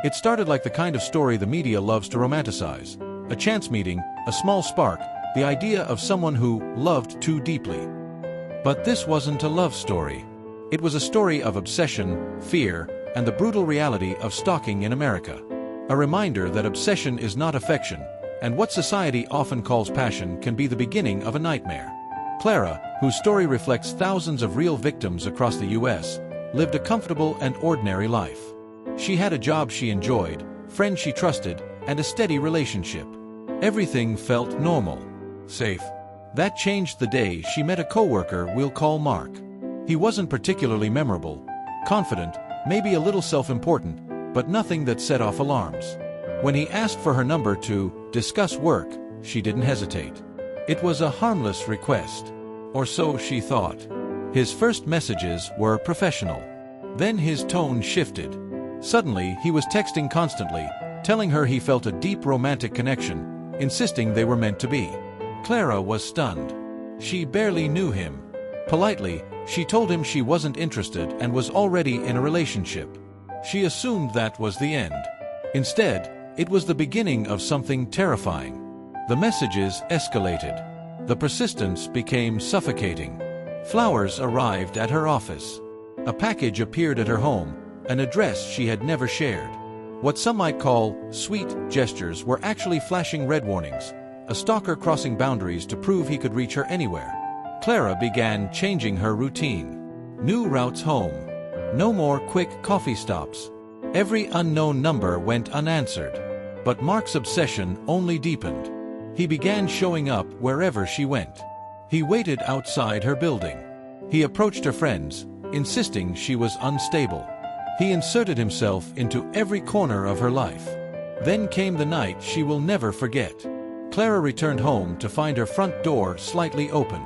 It started like the kind of story the media loves to romanticize. A chance meeting, a small spark, the idea of someone who loved too deeply. But this wasn't a love story. It was a story of obsession, fear, and the brutal reality of stalking in America. A reminder that obsession is not affection, and what society often calls passion can be the beginning of a nightmare. Clara, whose story reflects thousands of real victims across the U.S., lived a comfortable and ordinary life. She had a job she enjoyed, friends she trusted, and a steady relationship. Everything felt normal, safe. That changed the day she met a coworker we'll call Mark. He wasn't particularly memorable, confident, maybe a little self-important, but nothing that set off alarms. When he asked for her number to discuss work, she didn't hesitate. It was a harmless request, or so she thought. His first messages were professional. Then his tone shifted. Suddenly, he was texting constantly, telling her he felt a deep romantic connection, insisting they were meant to be. Clara was stunned. She barely knew him. Politely, she told him she wasn't interested and was already in a relationship. She assumed that was the end. Instead, it was the beginning of something terrifying. The messages escalated. The persistence became suffocating. Flowers arrived at her office. A package appeared at her home, an address she had never shared. What some might call sweet gestures were actually flashing red warnings, a stalker crossing boundaries to prove he could reach her anywhere. Clara began changing her routine. New routes home. No more quick coffee stops. Every unknown number went unanswered. But Mark's obsession only deepened. He began showing up wherever she went. He waited outside her building. He approached her friends, insisting she was unstable. He inserted himself into every corner of her life. Then came the night she will never forget. Clara returned home to find her front door slightly open.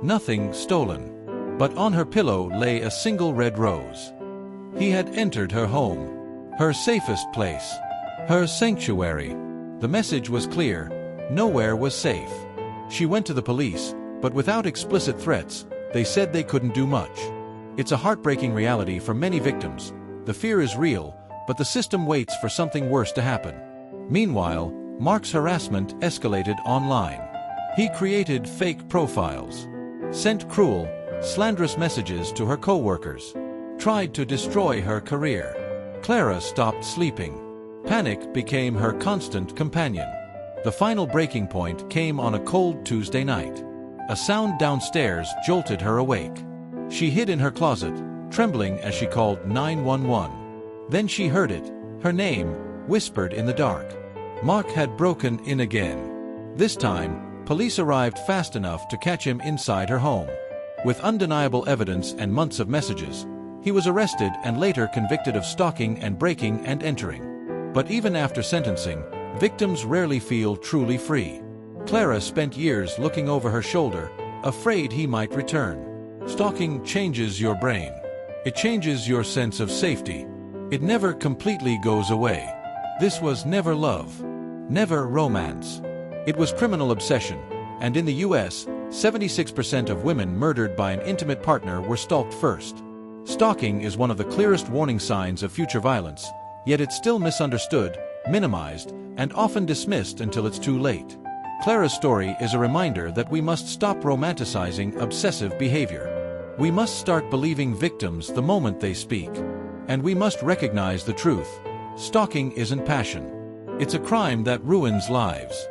Nothing stolen. But on her pillow lay a single red rose. He had entered her home. Her safest place. Her sanctuary. The message was clear. Nowhere was safe. She went to the police, but without explicit threats, they said they couldn't do much. It's a heartbreaking reality for many victims. The fear is real, but the system waits for something worse to happen. Meanwhile, Mark's harassment escalated online. He created fake profiles, sent cruel, slanderous messages to her co-workers, tried to destroy her career. Clara stopped sleeping. Panic became her constant companion. The final breaking point came on a cold Tuesday night. A sound downstairs jolted her awake. She hid in her closet, trembling as she called 911. Then she heard it, her name, whispered in the dark. Mark had broken in again. This time, police arrived fast enough to catch him inside her home. With undeniable evidence and months of messages, he was arrested and later convicted of stalking and breaking and entering. But even after sentencing, victims rarely feel truly free. Clara spent years looking over her shoulder, afraid he might return. Stalking changes your brain. It changes your sense of safety. It never completely goes away. This was never love. Never romance. It was criminal obsession, and in the U.S., 76% of women murdered by an intimate partner were stalked first. Stalking is one of the clearest warning signs of future violence, yet it's still misunderstood, minimized, and often dismissed until it's too late. Clara's story is a reminder that we must stop romanticizing obsessive behavior. We must start believing victims the moment they speak. And we must recognize the truth. Stalking isn't passion. It's a crime that ruins lives.